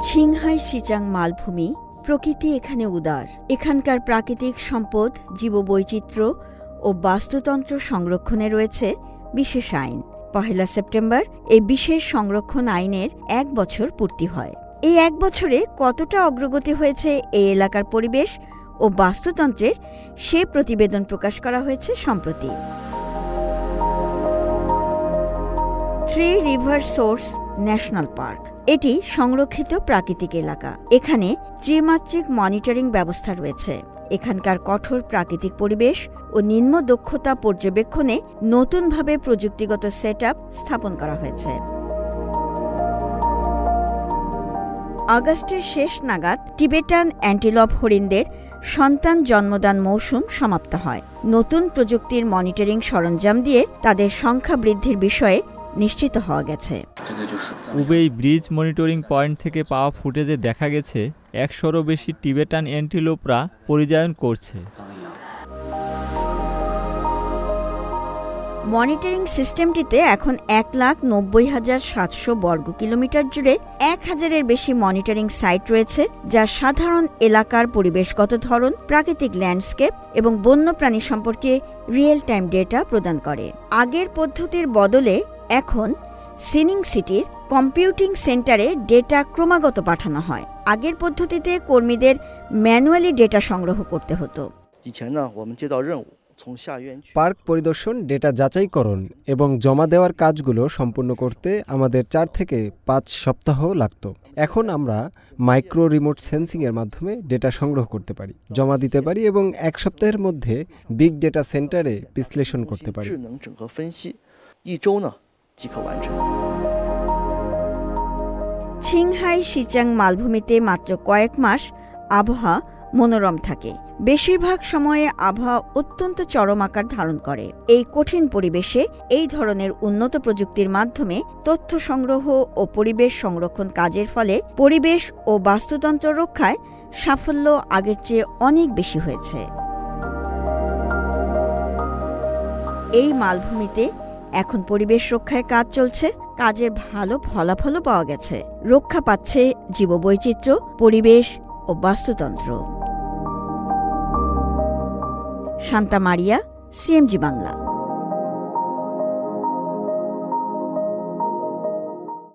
Qinghai Xizang মালভূমি। প্রকৃতি এখানে উদার। এখানকার প্রাকৃতিক সম্পদ, জীববৈচিত্র্য ও বাস্তুতন্ত্র সংরক্ষণে রয়েছে বিশেষ আইন। ১ সেপ্টেম্বর এই বিশেষ সংরক্ষণ আইনের ১ বছর পূর্তি হয়। এই ১ বছরে কতটা অগ্রগতি হয়েছে এই এলাকার পরিবেশ ও বাস্তুতন্ত্রের, সে প্রতিবেদন প্রকাশ করা হয়েছে সম্প্রতি। Three river source national park এটি সংরক্ষিত প্রাকৃতিক এলাকা। এখানে ত্রিমাত্রিক মনিটরিং ব্যবস্থা রয়েছে। এখানকার কঠোর প্রাকৃতিক পরিবেশ ও নিম্ন দক্ষতা পর্যবেক্ষণে নতুনভাবে প্রযুক্তিগত সেটআপ স্থাপন করা হয়েছে। আগস্টের শেষ নাগাদ টিবেটান অ্যান্টিলপ হরিণদের সন্তান জন্মদান মৌসুম সমাপ্ত হয়। নতুন প্রযুক্তির মনিটরিং সরঞ্জাম দিয়ে তাদের সংখ্যা বৃদ্ধির বিষয়ে নিশ্চিত হওয়া গেছে। উবেই ব্রিজ মনিটরিং পয়েন্ট থেকে পাওয়া ফুটেজে দেখা গেছে ১০০রও বেশি টিবেটান অ্যান্টিলোপরা পরিযায়ন করছে। মনিটরিং সিস্টেমটিতে এখন ১,৯০,৭০০ বর্গ কিলোমিটার জুড়ে ১,০০০-এর বেশি মনিটরিং সাইট রয়েছে, যা সাধারণ এলাকার পরিবেশগত ধরন, প্রাকৃতিক ল্যান্ডস্কেপ এবং বন্যপ্রাণী সম্পর্কে রিয়েল টাইম ডেটা প্রদান করে। আগের পদ্ধতির বদলে এখন সিনিং সিটির কম্পিউটিং সেন্টারে ডেটা ক্রমাগত পাঠানো হয়। আগের পদ্ধতিতে কর্মীদের ম্যানুয়ালি ডেটা সংগ্রহ করতে হতো। পার্ক পরিদর্শন, ডেটা যাচাইকরণ এবং জমা দেওয়ার কাজগুলো সম্পূর্ণ করতে আমাদের ৪ থেকে ৫ সপ্তাহ লাগত। এখন আমরা মাইক্রো রিমোট সেন্সিংয়ের মাধ্যমে ডেটা সংগ্রহ করতে পারি, জমা দিতে পারি এবং ১ সপ্তাহের মধ্যে বিগ ডেটা সেন্টারে বিশ্লেষণ করতে পারি। ছিংহাই সিচাং মালভূমিতে মাত্র কয়েক মাস আবহাওয়া মনোরম থাকে। বেশিরভাগ সময়ে আবহাওয়া অত্যন্ত চরম আকার ধারণ করে। এই কঠিন পরিবেশে এই ধরনের উন্নত প্রযুক্তির মাধ্যমে তথ্য সংগ্রহ ও পরিবেশ সংরক্ষণ কাজের ফলে পরিবেশ ও বাস্তুতন্ত্র রক্ষায় সাফল্য আগের চেয়ে অনেক বেশি হয়েছে। এই মালভূমিতে এখন পরিবেশ রক্ষায় কাজ চলছে। কাজের ভালো ফলাফলও পাওয়া গেছে। রক্ষা পাচ্ছে জীববৈচিত্র্য, পরিবেশ ও বাস্তুতন্ত্র। শান্তা মারিয়া, সিএমজি বাংলা।